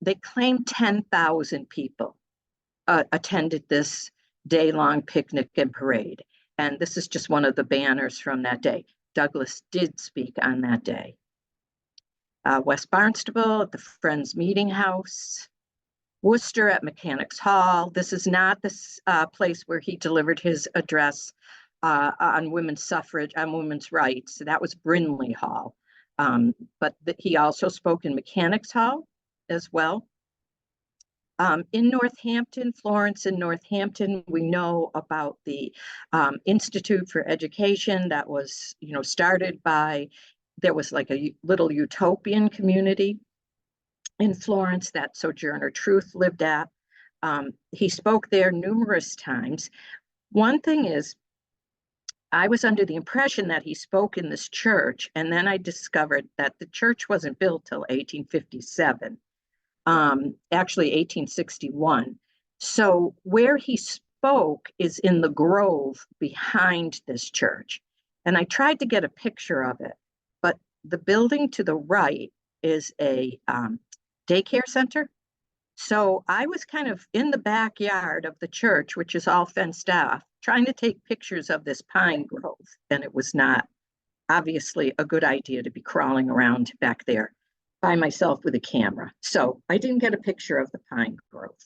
They claim 10,000 people attended this day-long picnic and parade. And this is just one of the banners from that day. Douglas did speak on that day. West Barnstable at the Friends Meeting House. Worcester at Mechanics Hall. This is not the place where he delivered his address on women's suffrage, on women's rights. That was Brindley Hall. But he also spoke in Mechanics Hall as well. In Northampton, Florence and Northampton, we know about the Institute for Education that was, started by, there was like a little utopian community in Florence that Sojourner Truth lived at. He spoke there numerous times. One thing is, I was under the impression that he spoke in this church, and then I discovered that the church wasn't built till 1857, actually 1861. So where he spoke is in the grove behind this church. And I tried to get a picture of it, but the building to the right is a daycare center. So I was kind of in the backyard of the church, which is all fenced off, trying to take pictures of this pine grove. And it was not obviously a good idea to be crawling around back there by myself with a camera. So I didn't get a picture of the pine grove.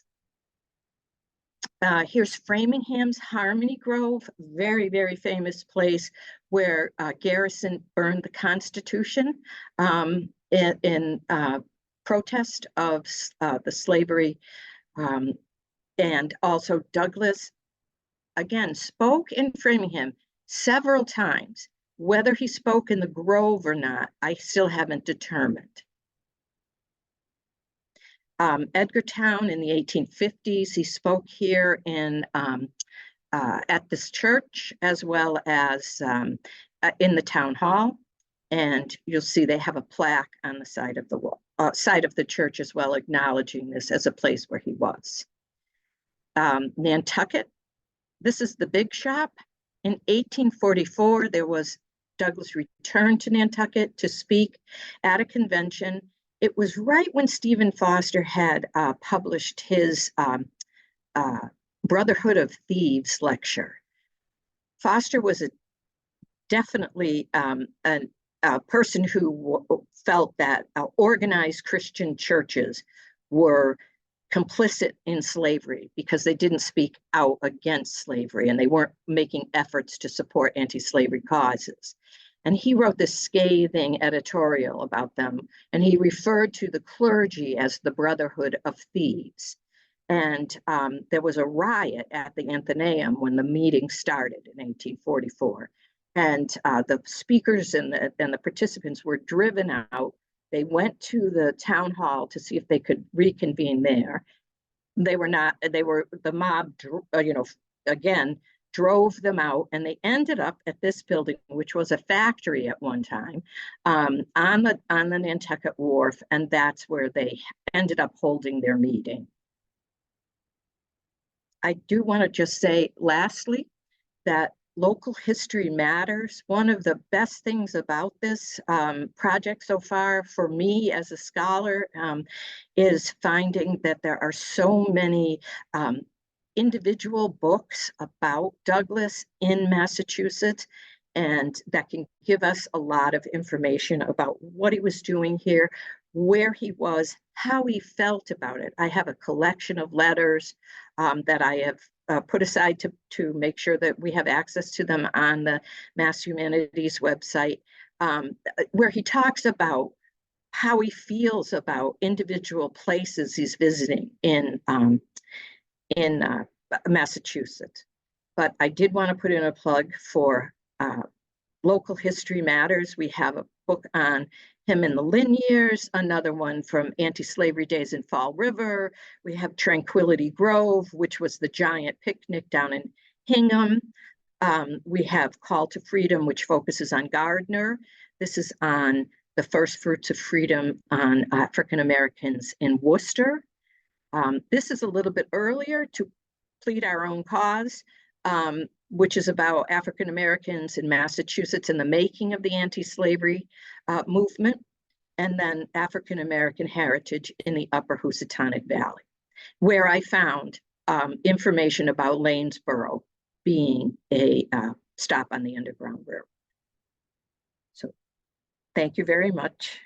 Here's Framingham's Harmony Grove, very, very famous place where Garrison burned the Constitution in protest of the slavery. And also Douglas, again, spoke in Framingham several times. Whether he spoke in the grove or not, I still haven't determined. Edgartown in the 1850s, he spoke here in at this church, as well as in the town hall. And you'll see they have a plaque on the side of the wall, side of the church as well, acknowledging this as a place where he was. Nantucket, this is the big shop. In 1844, there was Douglas returned to Nantucket to speak at a convention. It was right when Stephen Foster had published his Brotherhood of Thieves lecture. Foster was definitely a person who felt that organized Christian churches were complicit in slavery because they didn't speak out against slavery and they weren't making efforts to support anti-slavery causes. And he wrote this scathing editorial about them, and he referred to the clergy as the Brotherhood of Thieves. And there was a riot at the Athenaeum when the meeting started in 1844. And the speakers and the participants were driven out. They went to the town hall to see if they could reconvene there. They were not, the mob, again, drove them out, and they ended up at this building, which was a factory at one time, on the Nantucket Wharf, and that's where they ended up holding their meeting. I do want to just say, lastly, that local history matters. One of the best things about this project so far for me as a scholar is finding that there are so many individual books about Douglas in Massachusetts, and that can give us a lot of information about what he was doing here, where he was, how he felt about it. I have a collection of letters that I have put aside to make sure that we have access to them on the Mass Humanities website, where he talks about how he feels about individual places he's visiting in Massachusetts. But I did want to put in a plug for Local History Matters. We have a book on him in the Lynn years, another one from Anti-Slavery Days in Fall River. We have Tranquility Grove, which was the giant picnic down in Hingham. We have Call to Freedom, which focuses on Gardner. This is on the first fruits of freedom on African Americans in Worcester. This is a little bit earlier, To Plead Our Own Cause, which is about African Americans in Massachusetts and the making of the anti-slavery movement, and then African American heritage in the Upper Housatonic Valley, where I found information about Lanesboro being a stop on the Underground Railroad. So thank you very much.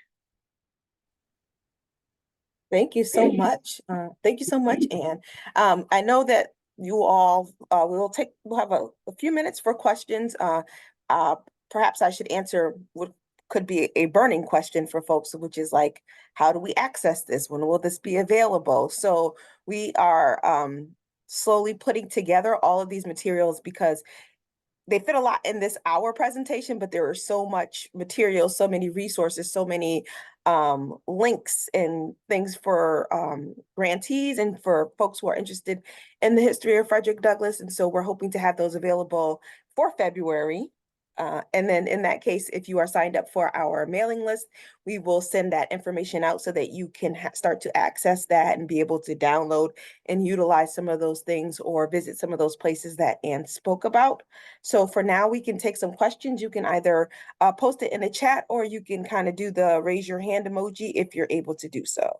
Thank you so much. Thank you so much, Anne. I know that you all we'll have a few minutes for questions. Perhaps I should answer what could be a burning question for folks, which is like, how do we access this? When will this be available? So we are slowly putting together all of these materials because they fit a lot in this hour presentation, but there are so much material, so many resources, so many links and things for grantees and for folks who are interested in the history of Frederick Douglass. And so we're hoping to have those available for February. And then in that case, if you are signed up for our mailing list, we will send that information out so that you can start to access that and be able to download and utilize some of those things or visit some of those places that Anne spoke about. So for now, we can take some questions. You can either post it in the chat, or you can kind of do the raise your hand emoji if you're able to do so.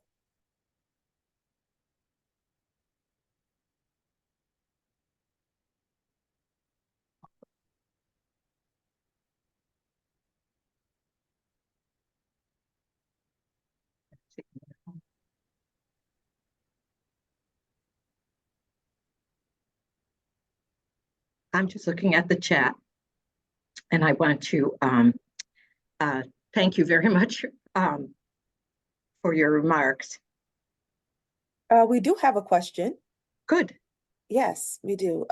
I'm just looking at the chat, and I want to thank you very much for your remarks. We do have a question. Good. Yes, we do.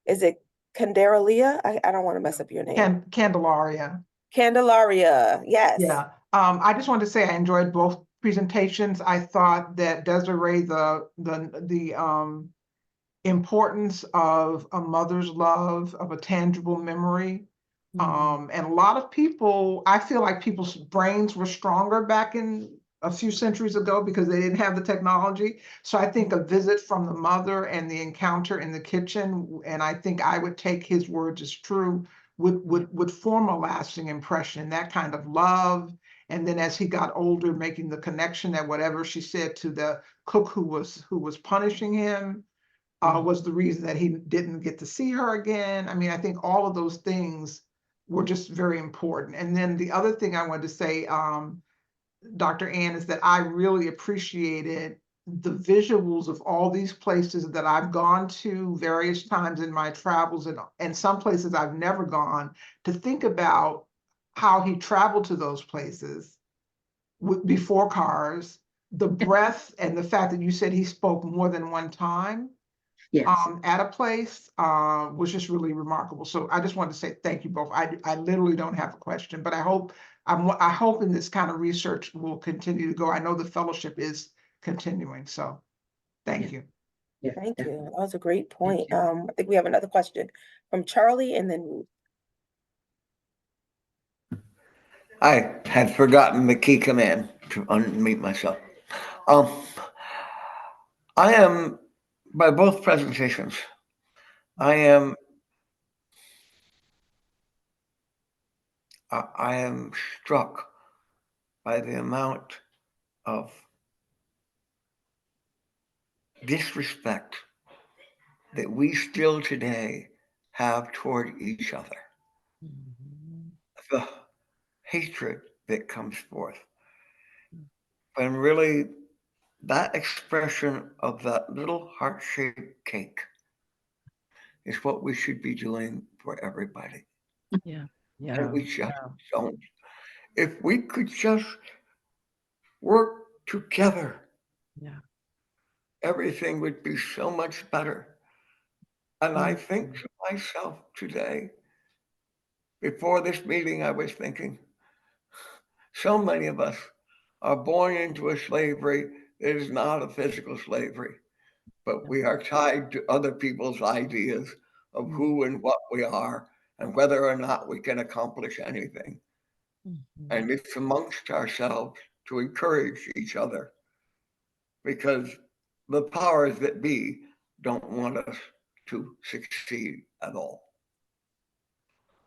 Is it Candelaria? I don't want to mess up your name. Candelaria. Candelaria, yes. Yeah. I just wanted to say I enjoyed both presentations. I thought that Desiree, the importance of a mother's love, of a tangible memory. And a lot of people, I feel like people's brains were stronger back in a few centuries ago because they didn't have the technology. So I think a visit from the mother and the encounter in the kitchen, and I think I would take his words as true, would form a lasting impression, that kind of love. And then as he got older, making the connection that whatever she said to the cook who was punishing him was the reason that he didn't get to see her again. I mean, I think all of those things were just very important. And then the other thing I wanted to say, Dr. Ann, is that I really appreciated the visuals of all these places that I've gone to various times in my travels, and some places I've never gone, to think about how he traveled to those places before cars, the breadth and the fact that you said he spoke more than one time. Yes. At a place was just really remarkable. So I just wanted to say thank you both. I literally don't have a question, but I hope in this kind of research will continue to go. I know the fellowship is continuing, so thank you. Yeah. Thank you. That was a great point. I think we have another question from Charlie and then Ruth. I had forgotten the key command to unmute myself. I am, by both presentations, I am struck by the amount of disrespect that we still today have toward each other. Mhm. The hatred that comes forth. And really, that expression of that little heart-shaped cake is what we should be doing for everybody. Yeah. Yeah. And we just Yeah. don't. If we could just work together, Yeah. everything would be so much better. And I think Mhm. to myself today, before this meeting, I was thinking, so many of us are born into a slavery that is not a physical slavery, but we are tied to other people's ideas of who and what we are and whether or not we can accomplish anything. Mhm. And it's amongst ourselves to encourage each other, because the powers that be don't want us to succeed at all.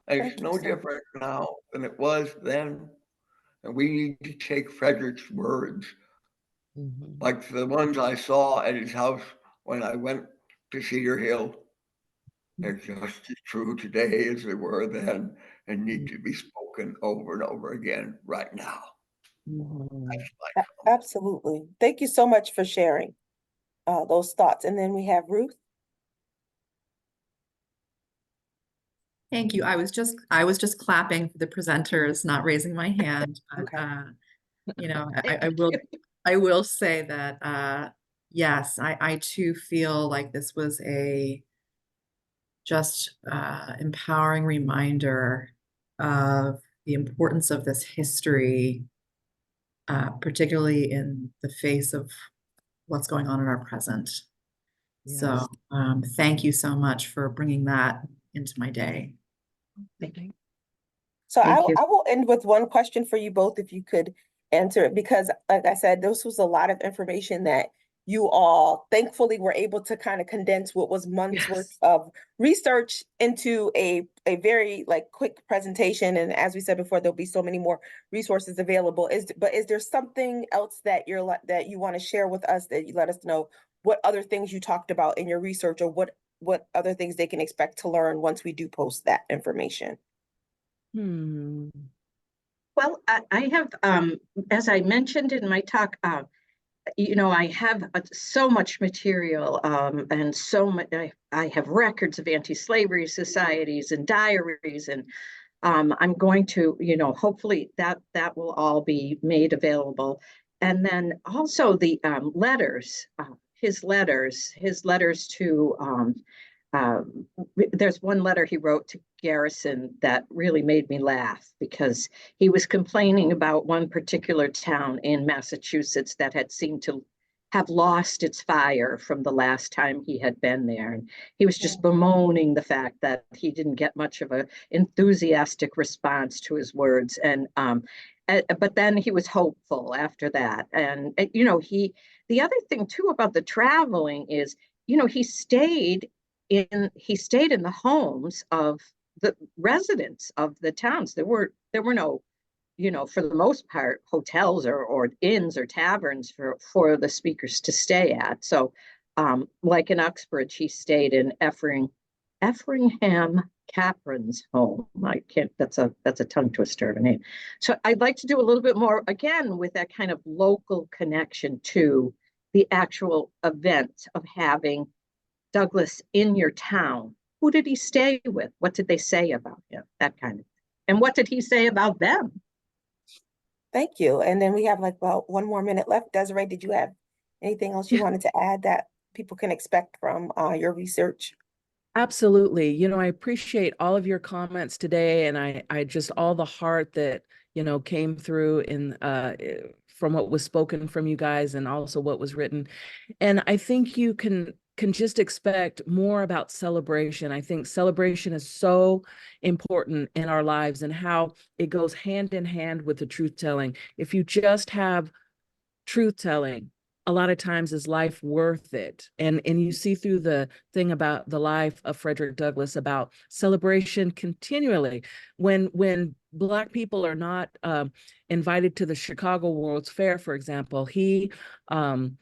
And it's Thank you no so much. different now than it was then. And we need to take Frederick's words, Mhm. like the ones I saw at his house when I went to Cedar Hill. They're just as true today as they were then and need to be spoken over and over again right now. Mhm. That's my comment. Absolutely. Thank you so much for sharing those thoughts. And then we have Ruth. Thank you. I was just clapping for the presenters, not raising my hand. But, Okay. you know, I Thank will you. I will say that yes, I too feel like this was a just empowering reminder of the importance of this history, particularly in the face of what's going on in our present. So Yes. thank you so much for bringing that into my day. Thank So Thank you. I will end with one question for you both, if you could answer it, because like I said, this was a lot of information that you all thankfully were able to kind of condense what was months worth Yes. of research into a very like quick presentation. And as we said before, there'll be so many more resources available. But is there something else that that you want to share with us, that you let us know what other things you talked about in your research, or what other things they can expect to learn once we do post that information? Hmm. Well, I have, as I mentioned in my talk, I have so much material, and so much. I have records of anti-slavery societies and diaries, and I'm going to, hopefully that will all be made available. And then also the his letters to. There's one letter he wrote to Garrison that really made me laugh, because he was complaining about one particular town in Massachusetts that had seemed to have lost its fire from the last time he had been there. And he was just bemoaning the fact that he didn't get much of an enthusiastic response to his words. But then he was hopeful after that. And the other thing too about the traveling is, he stayed in the homes of the residents of the towns. There were no, for the most part, hotels or inns or taverns for the speakers to stay at. So, like in Uxbridge, he stayed in Effringham Capron's home. I can't. That's a tongue twister of a name. So I'd like to do a little bit more again with that kind of local connection to the actual event of having Douglas in your town. Who did he stay with? What did they say about him? That kind of thing. And what did he say about them? Thank you. And then we have like about 1 more minute left. Desiree, did you have anything else you wanted to add that people can expect from your research? Absolutely. I appreciate all of your comments today, and I just all the heart that, came through in from what was spoken from you guys and also what was written. And I think you can just expect more about celebration. I think celebration is so important in our lives, and how it goes hand in hand with the truth telling. If you just have truth telling, a lot of times is life worth it? And you see through the thing about the life of Frederick Douglass about celebration continually. When Black people are not invited to the Chicago World's Fair, for example, he and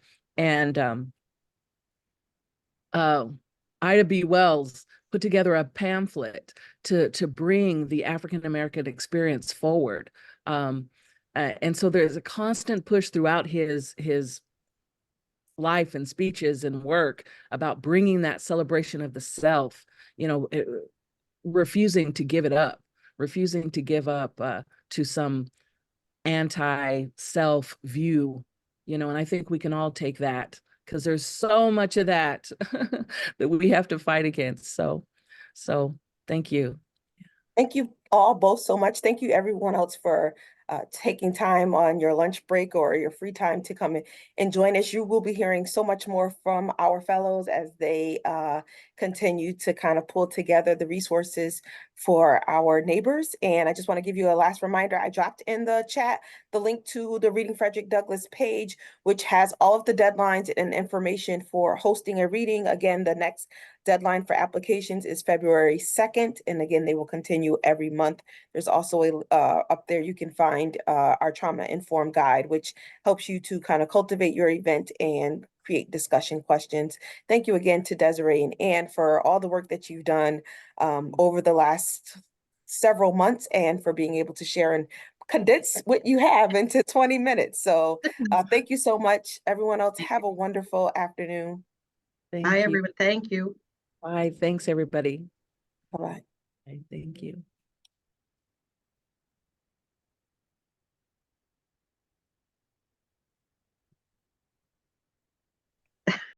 Ida B. Wells put together a pamphlet to bring the African American experience forward. And so there's a constant push throughout his life and speeches and work about bringing that celebration of the self, refusing to give it up, refusing to give up to some anti-self view, and I think we can all take that, because there's so much of that that we have to fight against. So thank you. Thank you all both so much. Thank you everyone else for taking time on your lunch break or your free time to come and join us. You will be hearing so much more from our fellows as they continue to kind of pull together the resources for our neighbors. And I just want to give you a last reminder. I dropped in the chat the link to the Reading Frederick Douglass page, which has all of the deadlines and information for hosting a reading. Again, the next deadline for applications is February 2nd. And again, they will continue every month. There's also up there you can find our trauma-informed guide, which helps you to kind of cultivate your event and create discussion questions. Thank you again to Desiree and Anne for all the work that you've done over the last several months, and for being able to share and condense what you have into 20 minutes. So thank you so much. Everyone else, have a wonderful afternoon. Thank Bye, you. everyone. Thank you. Bye. Thanks, everybody. Bye-bye. Bye. Thank you.